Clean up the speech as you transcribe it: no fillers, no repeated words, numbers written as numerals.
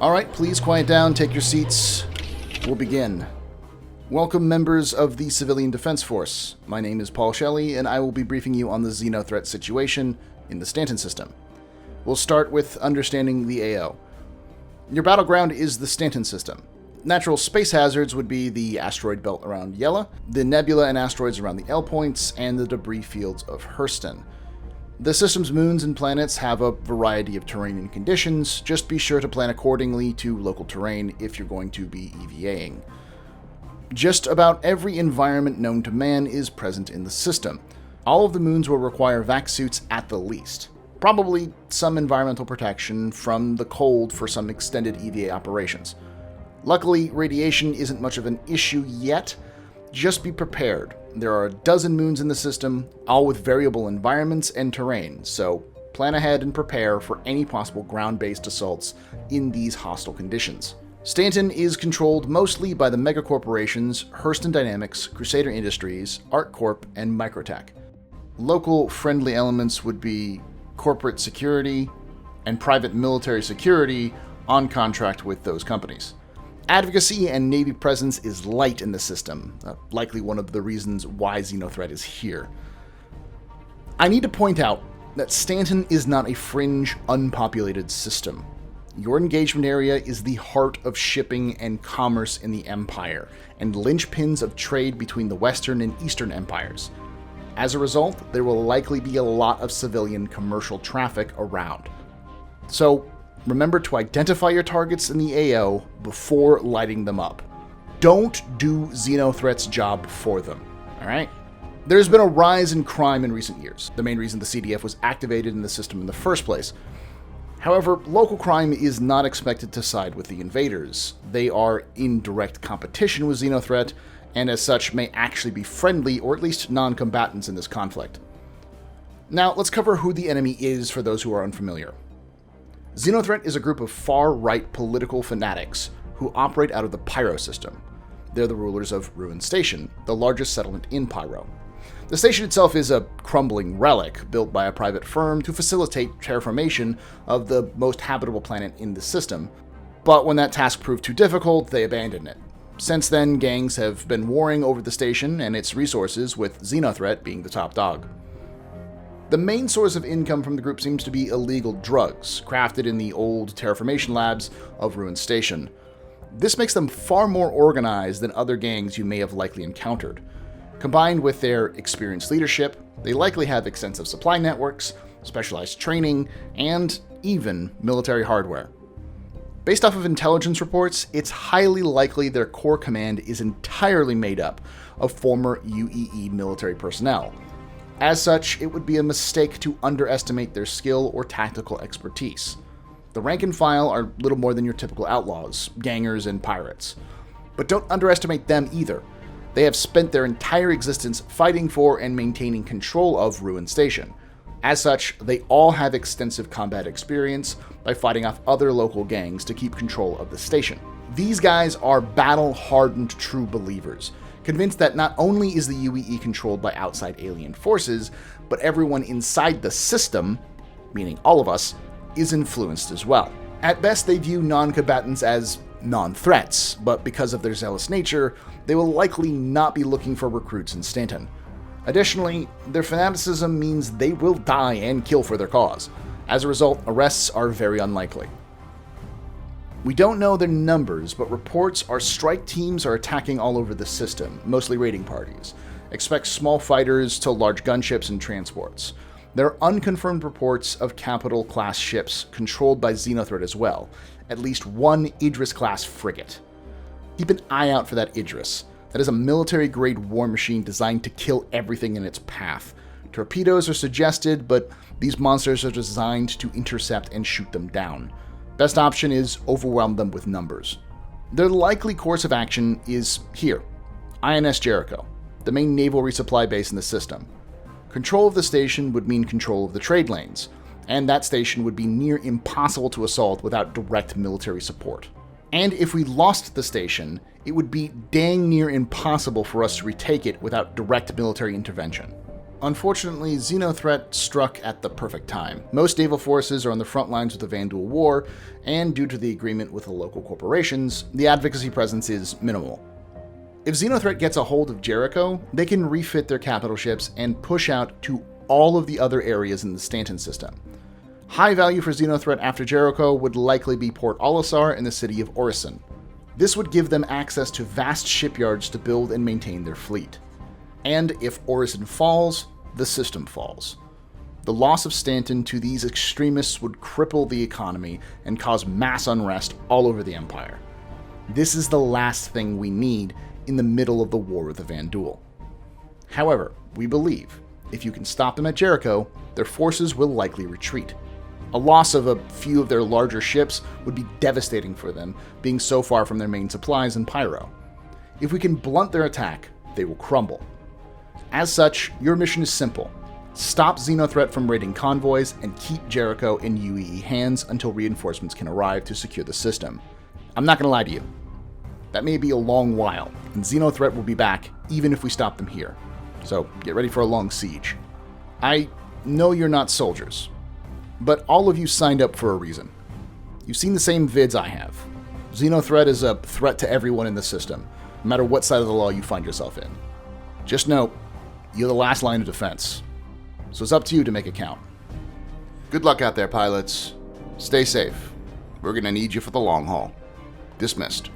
Alright, please quiet down, take your seats. We'll begin. Welcome, members of the Civilian Defense Force. My name is Paul Shelley, and I will be briefing you on the Xenothreat situation in the Stanton System. We'll start with understanding the AO. Your battleground is the Stanton System. Natural space hazards would be the asteroid belt around Yela, the nebula and asteroids around the L points, and the debris fields of Hurston. The system's moons and planets have a variety of terrain and conditions. Just be sure to plan accordingly to local terrain if you're going to be EVAing. Just about every environment known to man is present in the system. All of the moons will require vac suits at the least. Probably some environmental protection from the cold for some extended EVA operations. Luckily, radiation isn't much of an issue yet. Just be prepared. There are a dozen moons in the system, all with variable environments and terrain, so plan ahead and prepare for any possible ground-based assaults in these hostile conditions. Stanton is controlled mostly by the megacorporations Hurston Dynamics, Crusader Industries, ArcCorp, and Microtech. Local friendly elements would be corporate security and private military security on contract with those companies. Advocacy and Navy presence is light in the system, likely one of the reasons why Xenothreat is here. I need to point out that Stanton is not a fringe, unpopulated system. Your engagement area is the heart of shipping and commerce in the Empire, and linchpins of trade between the Western and Eastern Empires. As a result, there will likely be a lot of civilian commercial traffic around. So, remember to identify your targets in the AO before lighting them up. Don't do Xenothreat's job for them, alright? There's been a rise in crime in recent years, the main reason the CDF was activated in the system in the first place. However, local crime is not expected to side with the invaders. They are in direct competition with Xenothreat, and as such may actually be friendly or at least non-combatants in this conflict. Now, let's cover who the enemy is for those who are unfamiliar. Xenothreat is a group of far-right political fanatics who operate out of the Pyro system. They're the rulers of Ruin Station, the largest settlement in Pyro. The station itself is a crumbling relic built by a private firm to facilitate terraformation of the most habitable planet in the system, but when that task proved too difficult, they abandoned it. Since then, gangs have been warring over the station and its resources, with Xenothreat being the top dog. The main source of income from the group seems to be illegal drugs, crafted in the old terraformation labs of Ruin Station. This makes them far more organized than other gangs you may have likely encountered. Combined with their experienced leadership, they likely have extensive supply networks, specialized training, and even military hardware. Based off of intelligence reports, it's highly likely their core command is entirely made up of former UEE military personnel. As such, it would be a mistake to underestimate their skill or tactical expertise. The rank and file are little more than your typical outlaws, gangers, and pirates. But don't underestimate them either. They have spent their entire existence fighting for and maintaining control of Ruin Station. As such, they all have extensive combat experience by fighting off other local gangs to keep control of the station. These guys are battle-hardened true believers, convinced that not only is the UEE controlled by outside alien forces, but everyone inside the system, meaning all of us, is influenced as well. At best, they view non-combatants as non-threats, but because of their zealous nature, they will likely not be looking for recruits in Stanton. Additionally, their fanaticism means they will die and kill for their cause. As a result, arrests are very unlikely. We don't know their numbers, but reports are strike teams are attacking all over the system, mostly raiding parties. Expect small fighters to large gunships and transports. There are unconfirmed reports of capital-class ships controlled by Xenothreat as well, at least one Idris-class frigate. Keep an eye out for that Idris. That is a military-grade war machine designed to kill everything in its path. Torpedoes are suggested, but these monsters are designed to intercept and shoot them down. Best option is overwhelm them with numbers. Their likely course of action is here, INS Jericho, the main naval resupply base in the system. Control of the station would mean control of the trade lanes, and that station would be near impossible to assault without direct military support. And if we lost the station, it would be dang near impossible for us to retake it without direct military intervention. Unfortunately, Xenothreat struck at the perfect time. Most naval forces are on the front lines of the Vandal War, and due to the agreement with the local corporations, the advocacy presence is minimal. If Xenothreat gets a hold of Jericho, they can refit their capital ships and push out to all of the other areas in the Stanton System. High value for Xenothreat after Jericho would likely be Port Olisar and the city of Orison. This would give them access to vast shipyards to build and maintain their fleet. And if Orison falls, the system falls. The loss of Stanton to these extremists would cripple the economy and cause mass unrest all over the Empire. This is the last thing we need in the middle of the war with the Vandal. However, we believe if you can stop them at Jericho, their forces will likely retreat. A loss of a few of their larger ships would be devastating for them, being so far from their main supplies and pyro. If we can blunt their attack, they will crumble. As such, your mission is simple. Stop Xenothreat from raiding convoys and keep Jericho in UEE hands until reinforcements can arrive to secure the system. I'm not going to lie to you. That may be a long while, and Xenothreat will be back even if we stop them here. So get ready for a long siege. I know you're not soldiers, but all of you signed up for a reason. You've seen the same vids I have. Xenothreat is a threat to everyone in the system, no matter what side of the law you find yourself in. Just know, you're the last line of defense, so it's up to you to make it count. Good luck out there, pilots. Stay safe. We're going to need you for the long haul. Dismissed.